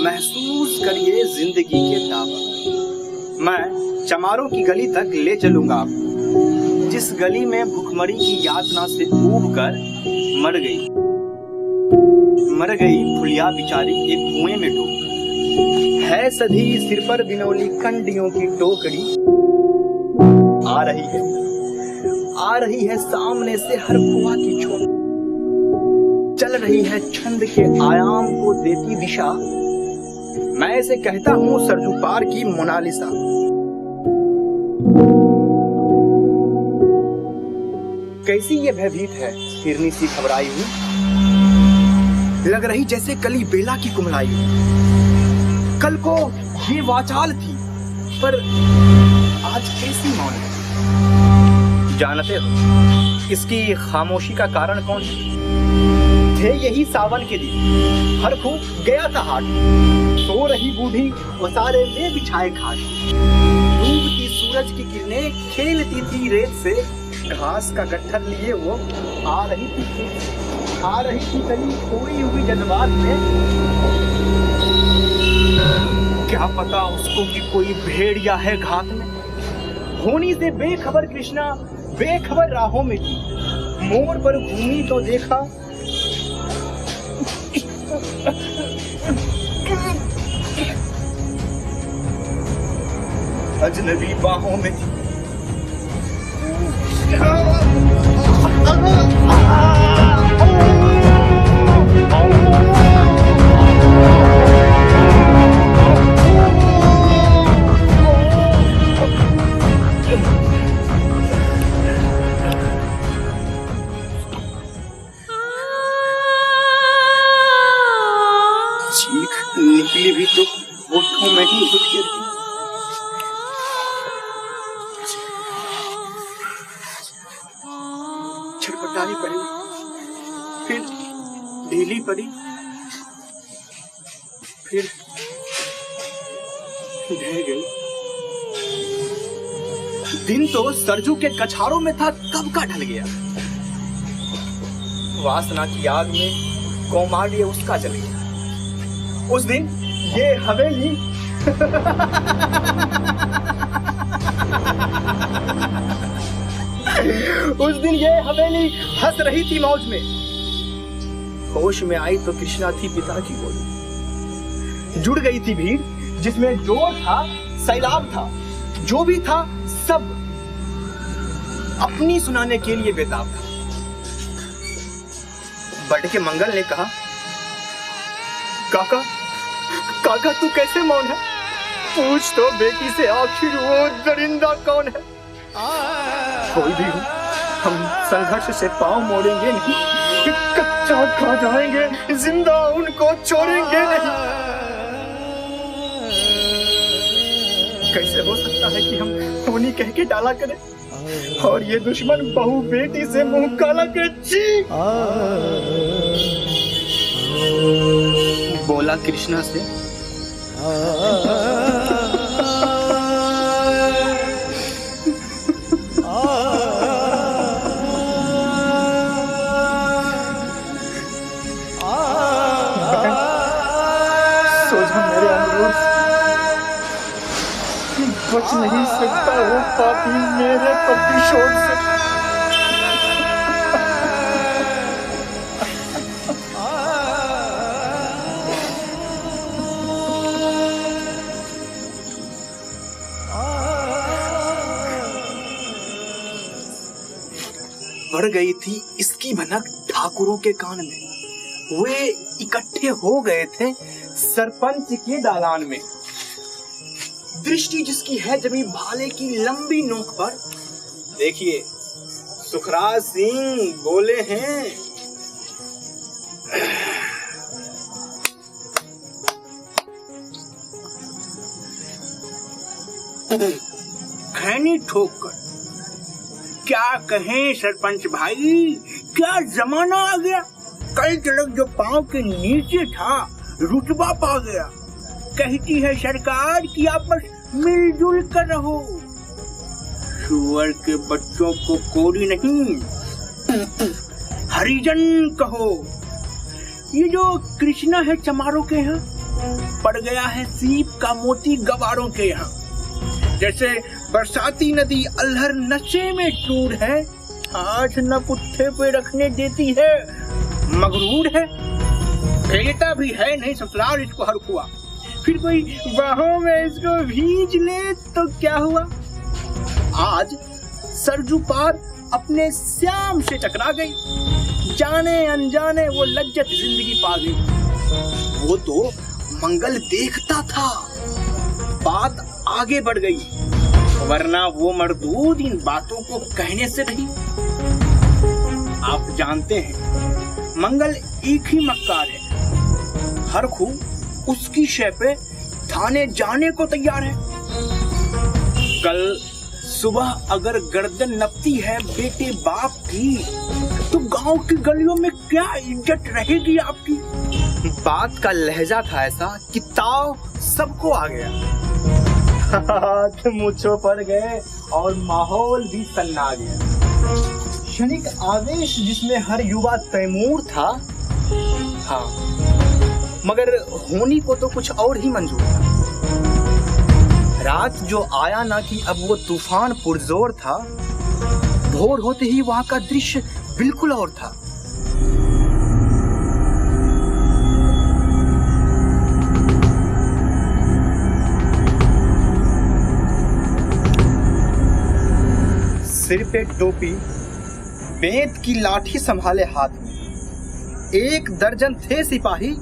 महसूस करिए जिंदगी के ताबा। मैं चमारों की गली तक ले चलूंगा आपको, जिस गली में भूखमरी की यातना से ऊब कर मर गई फुलिया बिचारी एक कुएं में डूब। है सधी सिर पर बिनौली कंडियों की टोकरी, आ रही है सामने से हर कुआं की छोर, चल रही है छंद के आयाम को देती दिशा। मैं इसे कहता हूँ सरजू पार की मोनालिसा। कैसी ये भयभीत है हिरनी सी घबराई हुई, लग रही जैसे कली बेला की कुम्हलाई हुई। कल को ये वाचाल थी, पर आज कैसी मौन है। जानते हो इसकी खामोशी का कारण कौन है? थे यही सावन के दिन, हर खूब गया था हाट, सो रही बूढ़ी वसारे में बिछाए खाट। डूबती सूरज की किरणें खेलती थी रेत से, घास का गट्ठर लिए वो आ रही थी गली खोई हुई जज्बात में। क्या पता उसको कि कोई भेड़िया है घात में। होनी से बेखबर कृष्णा बेखबर राहों में थी, मोड़ पर घूमी तो देखा अजनबी बाहों में थी। चीख निकली भी तो होठों में ही घुट गिर गई। छटपटाई पड़ी, फिर ढीली पड़ी, फिर ढह गई। दिन तो सरजू के कछारों में था, कब का ढल गया। वासना की आग में कौमार्य उसका जल गया। उस दिन ये हवेली उस दिन ये हवेली हंस रही थी मौज में। होश में आई तो कृष्णा थी पिता की गोद। जुड़ गई थी भीड़ जिसमें जोर था सैलाब था, जो भी था सब अपनी सुनाने के लिए बेताब था। बढ़ के मंगल ने कहा, काका तू कैसे मौन है? पूछ तो बेटी से आखिर वो दरिंदा कौन है? कोई भी हो, हम संघर्ष से पांव मोड़ेंगे नहीं, कच्चा खा जाएंगे, जिंदा उनको छोड़ेंगे नहीं। कैसे हो सकता है कि हम टोनी कह के डाला करें और ये दुश्मन बहू बेटी से मुंह काला करे? बोला कृष्णा से, सोचा मेरे अनुरोध बच नहीं सकता वो पापी मेरे प्रतिशोध से। बढ़ गई थी इसकी भनक ठाकुरों के कान में। वे इकट्ठे हो गए थे सरपंच के दालान में। दृष्टि जिसकी है जमी भाले की लंबी नोक पर। देखिए सुखराज सिंह बोले हैं, खैनी ठोकर क्या कहें सरपंच भाई, क्या जमाना आ गया। कल तलक जो पांव के नीचे था रुतबा पा गया। कहती है सरकार कि आपस मिलजुल कर रहो। सुअर के बच्चों को कोरी नहीं हरिजन कहो। ये जो कृष्णा है चमारों के यहाँ, पड़ गया है सीप का मोती गवारों के यहाँ। जैसे बरसाती नदी अल्हर नशे में टूर है, हाथ न पुट्ठे पे रखने देती है, मगरूर है, भेजता भी है नहीं ससुराल इसको हर हुआ, फिर कोई बाहों में इसको भींच ले तो क्या हुआ। आज सरजू पार अपने श्याम से टकरा गई, जाने अनजाने वो लज्जत जिंदगी पा गई। वो तो मंगल देखता था, बात आगे बढ़ गई, वरना वो मर्दूद इन बातों को कहने से नहीं। आप जानते हैं मंगल एक ही मक्कार है, हर खू उसकी शय पे थाने जाने को तैयार है। कल सुबह अगर गर्दन नपती है बेटे बाप की, तो गांव की गलियों में क्या इज्जत रहेगी आपकी। बात का लहजा था ऐसा कि ताव सबको आ गया, हाथ मुझों पर गए और माहौल भी सन्ना गया। क्षणिक आवेश जिसमें हर युवा तैमूर था, हाँ, मगर होनी को तो कुछ और ही मंजूर था। रात जो आया ना कि अब वो तूफान पुरजोर था, भोर होते ही वहां का दृश्य बिल्कुल और था। सिर पे टोपी, बेंत की लाठी संभाले हाथ में, एक दर्जन थे सिपाही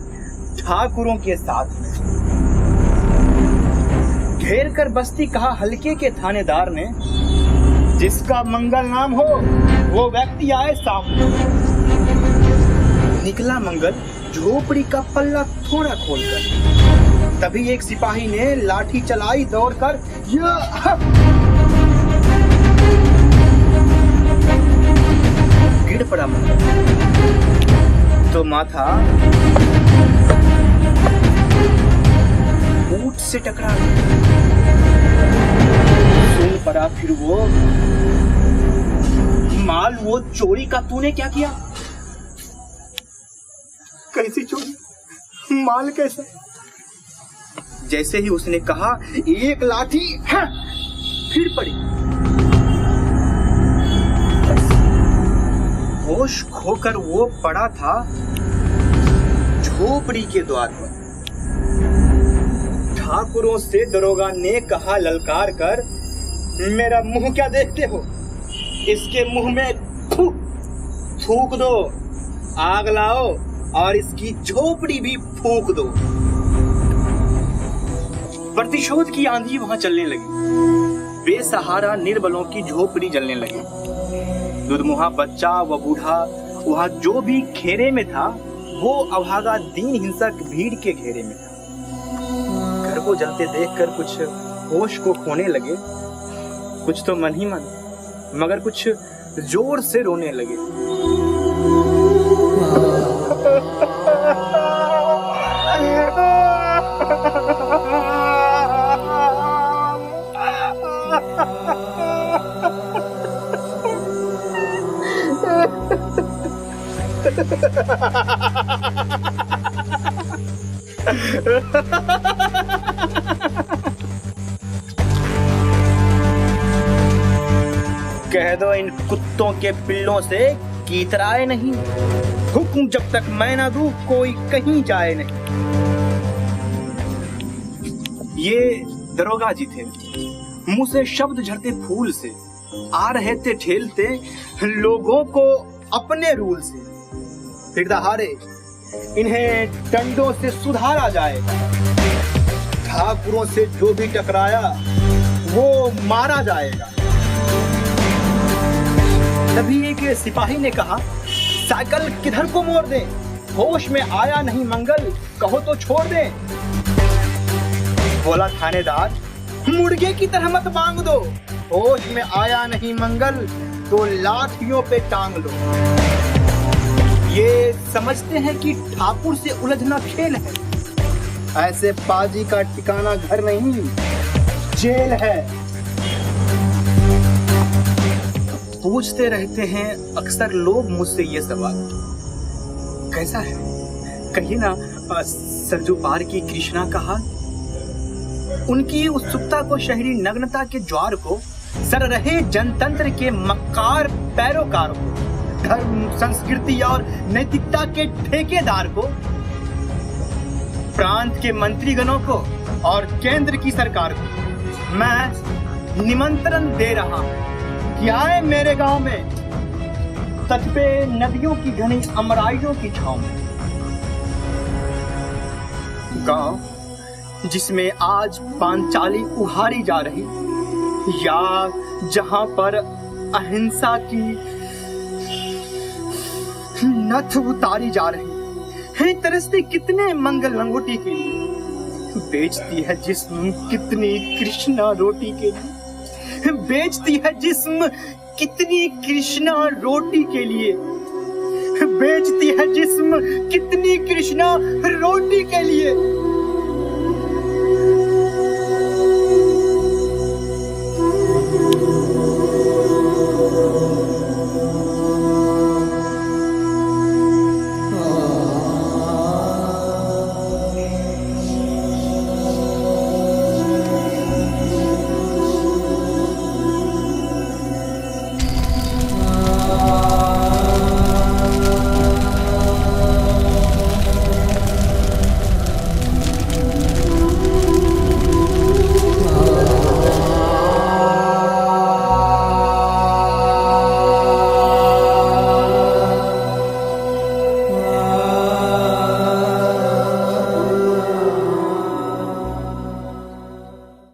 ठाकुरों के साथ में। घेर कर बस्ती कहा हल्के के थानेदार ने, जिसका मंगल नाम हो वो व्यक्ति आए सामने। निकला मंगल झोपड़ी का पल्ला थोड़ा खोलकर, तभी एक सिपाही ने लाठी चलाई दौड़कर, गिर पड़ा मंगल, तो माथा ऊंट से टकरा गया। सुन पड़ा फिर वो माल, वो चोरी का तूने क्या किया। कैसी चोरी, माल कैसा। जैसे ही उसने कहा एक लाठी फिर पड़ी। होश खोकर वो पड़ा था झोपड़ी के द्वार पर। ठाकुरों से दरोगा ने कहा ललकार कर, मेरा मुंह क्या देखते हो, इसके मुंह में थूक दो, आग लाओ और इसकी झोपड़ी भी फूंक दो। प्रतिशोध की आंधी वहां चलने लगी, बेसहारा निर्बलों की झोपड़ी जलने लगी। दुधमुहा बच्चा व बूढ़ा वहां जो भी घेरे में था, वो अभागा दीन हिंसक भीड़ के घेरे में था। घर को जलते देखकर कुछ होश को खोने लगे, कुछ तो मन ही मन, मगर कुछ जोर से रोने लगे। कह दो इन कुत्तों के पिल्लों से कि इतराए नहीं, हुक्म जब तक मैं ना दूं कोई कहीं जाए नहीं। ये दरोगा जी थे, मुंह से शब्द झड़ते फूल से, आ रहे थे ठेलते लोगों को अपने रूल से। फिर दहाड़े इन्हें डंडों से सुधारा जाएगा, ठाकुरों से जो भी टकराया वो मारा जाएगा। तभी एक सिपाही ने कहा, साइकिल किधर को मोड़ दें, होश में आया नहीं मंगल, कहो तो छोड़ दें। बोला थानेदार, मुर्गे की तरह मत मांग दो, होश में आया नहीं मंगल तो लाठियों पे टांग लो। ये समझते हैं कि ठाकुर से उलझना खेल है, ऐसे पाजी का ठिकाना घर नहीं जेल है। पूछते रहते हैं अक्सर लोग मुझसे ये सवाल, कैसा है, कहिए ना सरजू पार की कृष्णा का हाल, उनकी उत्सुकता को, शहरी नग्नता के ज्वार को, सर रहे जनतंत्र के मक्कार पैरोकार को, धर्म, संस्कृति और नैतिकता के ठेकेदार को, प्रांत के मंत्रीगणों को और केंद्र की सरकार को मैं निमंत्रण दे रहा हूं कि आए मेरे गांव में, तट पे नदियों की घनी अमराइयों की छांव में। गांव जिसमें आज पांचाली उहारी जा रही, या जहां पर अहिंसा की नथ उतारी जा रही है, तरसते कितने मंगल लंगोटी के लिए, बेचती है जिस्म कितनी कृष्णा रोटी के लिए, बेचती है जिस्म कितनी कृष्णा रोटी के लिए, बेचती है जिस्म कितनी कृष्णा रोटी के लिए।